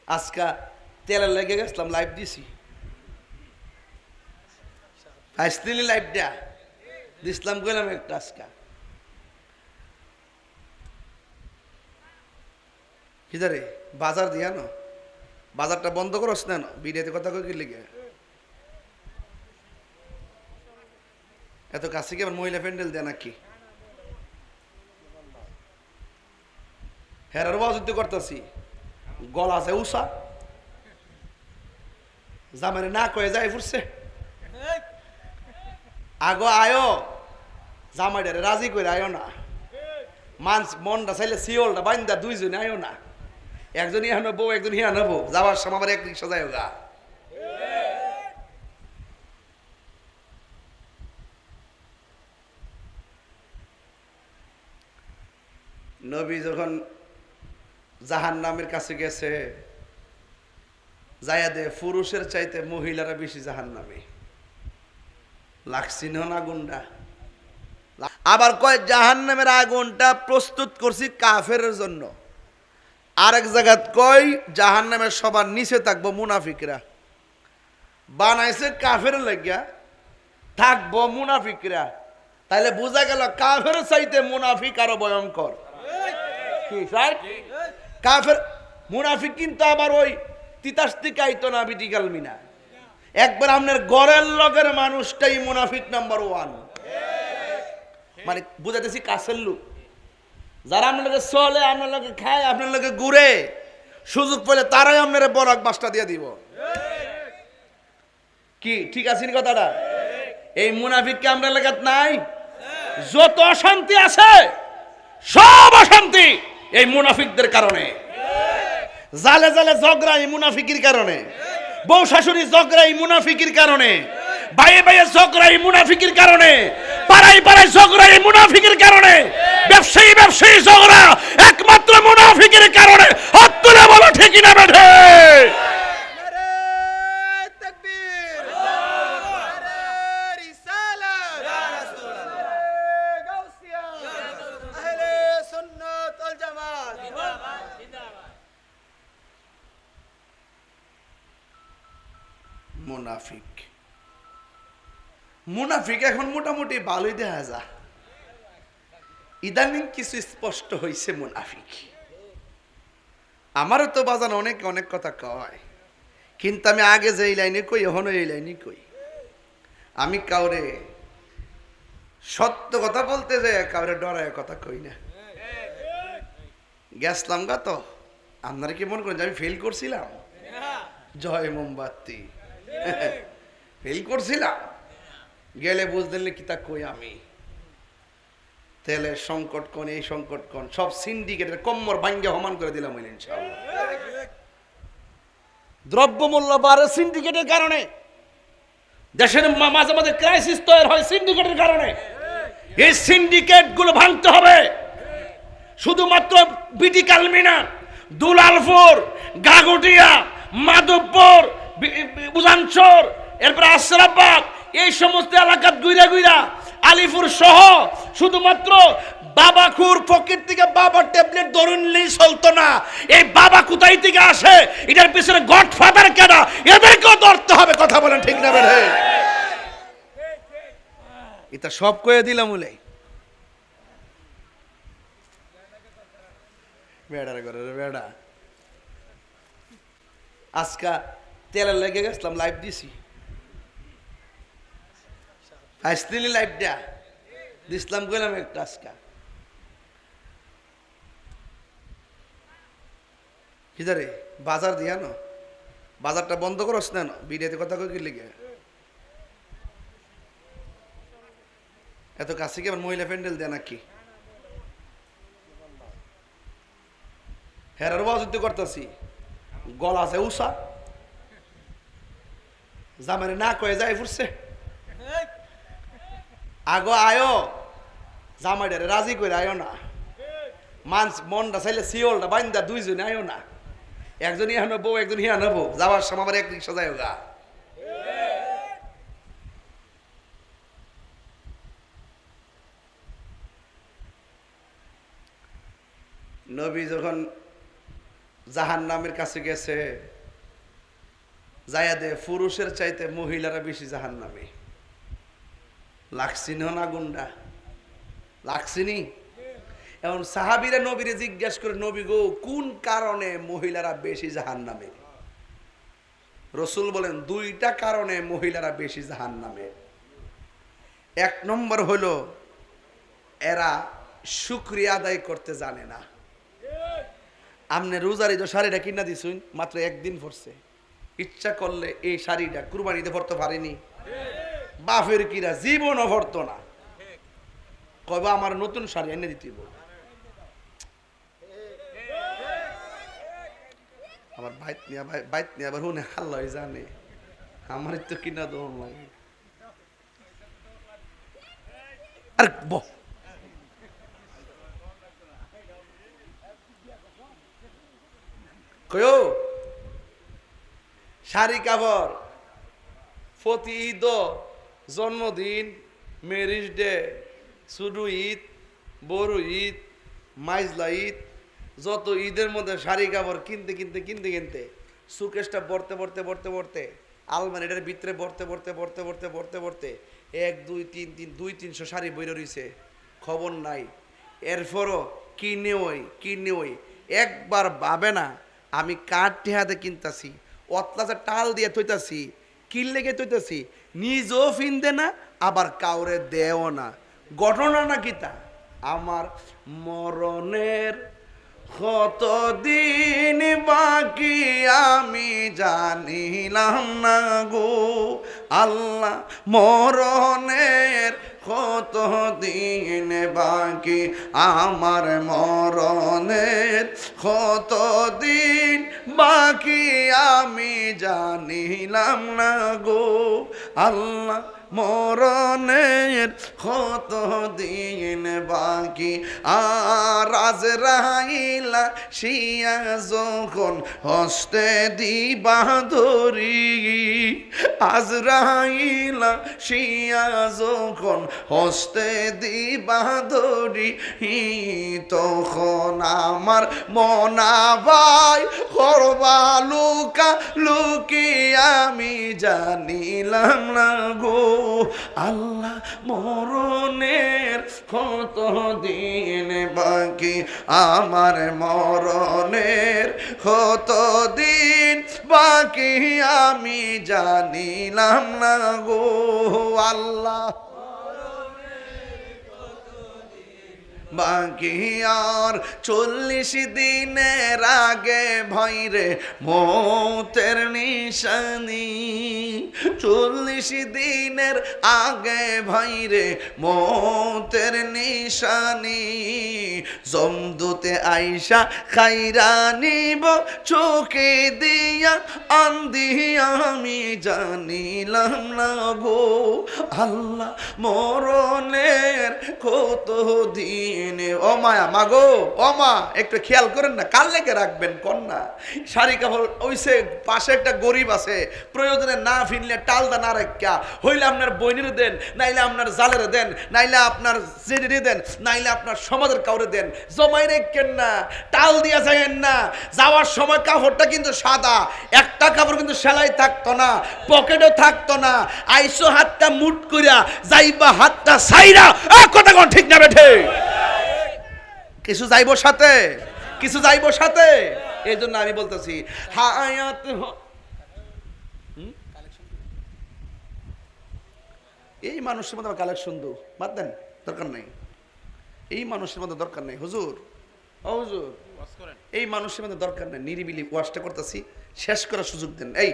আজকা তেলের লেগে গেছিলাম, লাইভ দিছি। আসলি লাইভ দেয়া দিসলাম, গেলাম একটা আজকা কি জারে বাজার দিয়া না, বাজারটা বন্ধ করস না, বিড়িতে কথা কই কি লিগে এত কাছে কি আমার মহিলা প্যান্ডেল দেয় নাকি? হেরার বাজুদ্ধ করতেছি, গলা আছে উষা, জামানে না কয়ে যায় ফুরছে। আগো আয়ো, জামাইডারে রাজি করে আয়ো না, মনটা চাইলে শিওলটা বাইন্দা দুইজনে আয়ো না, একজন ইহা নেবো একজন ইহা নেবো, যাওয়ার সময় আবার এক রিক্সা যায় গা। নবী যখন জাহান্নামের কাছে গেছে, যাইয়া পুরুষের চাইতে মহিলারা বেশি জাহান্নামে লাগছিল না আগুনটা। আবার কয় জাহান্নামের আগুনটা প্রস্তুত করছি কাফেরের জন্য। আরেক জায়গাত কয় জাহান্নামের সবার নিচে থাকবো মুনাফিকরা, বানাইছে কাফের লাগিয়া থাকবো মুনাফিকরা। তাইলে বোঝা গেল কাফের চাইতে মুনাফিক আরো ভয়ঙ্কর। কি রাইট? কাফের মুনাফিক কিন্তু আবার ওই তিতাস্তিক আইতো না বিটিকাল মিনা, একবার আপনার গড়ের লগের মানুষটাই মুনাফিক নাম্বার 1। মানে বুঝাইতেছি কাছের লোক, যারা আপনার লোকে চলে, আপনার লোকে খায়, আপনার লোকে ঘুরে, সুযোগ পেলে তারাই আপনার বরক বাসটা দিয়ে দিব। কি ঠিক আছে কথাটা? এই মুনাফিককে আমরা এলাকাত নাই। যত অশান্তি আছে সব অশান্তি এই মুনাফিকদের কারণে। জালে জালে ঝগড়া এই মুনাফিকির কারণে, বউ শাশুড়ি ঝগড়া এই মুনাফিকির কারণে, ভাইয়ে ভাইয়ে ঝগড়া এই মুনাফিকির কারণে, পাড়ায় পাড়ায় ঝগড়া এই মুনাফিকের কারণে, ব্যবসায়ী ব্যবসায়ী ঝগড়া একমাত্র মুনাফিকের কারণে। হাত তুলে বলো ঠিক না বেঠে? মুনাফিক মুনাফিক এখন মোটামুটি ভালোই দেখা যায়, ইদানিং কিছু স্পষ্ট হয়েছে মুনাফিক। আমারও তো বাজান অনেক অনেক কথা কয়, কিন্তু আমি আগে যে এই লাইনে কই এখনো এই লাইনে কই। আমি কাউরে সত্য কথা বলতে যাই কাউরে ডরায় কথা কই না। গেছলাম গা তো, আপনারা কি মনে করেন যে আমি ফেল করছিলাম? জয় মোমবাতি ফেল করছিলাম, গেলে বুঝলেন কি তা কই আমি। তেলের সংকট কোন, এই সংকট কোন, সব সিন্ডিকেটের কম্মর ভাঙ্গে সমান করে দিলাম ইনশাআল্লাহ। দ্রব্যমূল্য বাড়ে সিন্ডিকেটের কারণে, দেশের মাঝে মাঝে ক্রাইসিস তৈরি হয় সিন্ডিকেটের কারণে। এই সিন্ডিকেট গুলো ভাঙতে হবে। শুধুমাত্র বিটি কালমিনা, দুলালপুর, গাগুটিয়া, মাধবপুর, উজানচর, এরপরে আশরাফবাদ, এই সমস্ত এলাকা গুইরা গুইরা আলিপুর সহ শুধুমাত্র বাবাখুর ফকির থেকে বাবার ট্যাবলেট ধরুনলেই চলতো না। এই বাবা কোথায় থেকে আসে, এটার পিছনে গডফাদার কেনা, এদেরকেও ধরতে হবে। কথা বলেন ঠিক না বেড়ে? এটা সব কয়ে দিলাম বলে বেড়ার ঘরে বেড়া। আজকা তেলের লেগে গেছিলাম, লাইভ দিছি। আসলি লাইভ দেয়া দিসলাম, গেলাম একটা আজকা কি জারে বাজার দিয়া না, বাজারটা বন্ধ করস না, বিড়িতে কথা কই কি লিগে এত কাছে কি আমার মহিলা প্যান্ডেল দেয় নাকি? হেরার বাজুদ্ধ করতেছি, গলা আছে উষা, জামানে না কয়ে যায় ফুরছে। আগো আয়ো, জামাইডারে রাজি করে আয়ো না, মনটা চাইলে শিওলটা বাইন্দা দুইজনে আয়ো না, একজন ইহা নেবো একজন ইহা নেবো, যাওয়ার সময় আবার এক রিক্সা যায় গা। নবী যখন জাহান্নামের কাছে গেছে, যাইয়া দে পুরুষের চাইতে মহিলারা বেশি জাহান্নামে। লাগছিনি না গুন্ডা, লাগছিনি। এখন সাহাবীরা নবীরে জিজ্ঞাসা করে, নবী গো কোন কারণে মহিলারা বেশি জাহান্নামে? রাসূল বলেন দুইটা কারণে মহিলারা বেশি জাহান্নামে। এক নম্বর হলো এরা শুকরিয়া আদায় করতে জানে না। আপনি রোজার ঈদ শাড়িটা কিনা দিছুন, মাত্র একদিন পরছে, ইচ্ছা করলে এই শাড়িটা কুরবানিতে পরতে পারেনি, বাপের কিরা জীবনও পরতো না, কবে আমার নতুন শাড়ি এনে দিতে। আমার বাইত নিয়ে আবার হুনে আল্লাহ জানে, আমার তো কিনা দোন লাগে। আর কয়ো শাড়ি কাপড় প্রতি ঈদ, জন্মদিন, ম্যারেজ ডে, শুরু ঈদ, বড় ঈদ, মাইজলা ঈদ, যত ঈদের মধ্যে শাড়ি কাপড় কিনতে কিনতে কিনতে কিনতে সুকেশটা ভরতে ভরতে ভরতে ভরতে আলমারিটার ভিতরে ভরতে ভরতে ভরতে ভরতে ভরতে ভরতে 1 2 3 200-300 শাড়ি বইরে রইছে, খবর নাই। এরপরও কিনে ওই একবার ভাবে না আমি কাঠ টেহাতে কিনতাছি, অতলাচা টাল দিয়ে থইতাছি, কিনলে গে থইতাছি, নিজেও ফিনতে না আবার কাউরে দেও না। ঘটনা নাকি তা? আমার মরণের কতদিন বাকি আমি জানিলাম না গো আল্লাহ, মরণের কতদিন বাকি আমার, মরণের কতদিন বাকি আমি জানিলাম না গো আল্লাহ, মরণের কতদিন বাকি। আর আজরাইলা শিয়া যখন হস্তে দিবা ধরি, আজরাইলা শিয়া যখন হস্তে দিবা ধরি, তখন আমার মনা ভাই করবা লুকা লুকি আমি জানিলাম না গো আল্লাহ, মরণের কতদিন বাকি আমার, মরণের কতদিন বাকি আমি জানিলাম না গো আল্লাহ, বাকি আর 40 দিনের আগে ভয়রে মৌতের নিশানি, 40 দিনের আগে ভয়রে মৌতের নিশানি, জমদুতে আইসা খাইরা নিব চোখে দিয়া আন্দি আমি জানিলাম না গো আল্লাহ, মরণের কত দিন। ও মায়া মাগো, ও মা একটু খেয়াল করেন না, কাল লেগে রাখবেন কন্যা শাড়ি কাপড় ওইসে পাশে একটা গরিব আছে, প্রয়োজনে না ফিনলে টালদা না রাখা হইলে আপনার বইনের দেন, নাইলে আপনার জালের দেন, নাইলে আপনার জেডিরে দেন, নাইলে আপনার সমাজের কাউরে দেন, জমাই রেখেন না, টাল দিয়া যায়েন না। যাওয়ার সময় কাপড়টা কিন্তু সাদা, একটা কাপড় কিন্তু সেলাই থাকতো না, পকেটও থাকতো না, আইসো হাতটা মুট কইরা যাইবা হাতটা সাইরা, কথা কোন ঠিক না বেঠে? কিছু যাইব সাথে, কিছু যাইব সাথে। এই জন্য আমি বলতেছি হায়াত এই মানুষের মধ্যে কালেকশন দো বাদ দেন, দরকার নাই। এই মানুষের মধ্যে দরকার নাই হুজুর, ও হুজুর এই মানুষের মধ্যে দরকার নাই। নিরিবিলি ওয়াশটা করতেছি, শেষ করার সুযোগ দেন। এই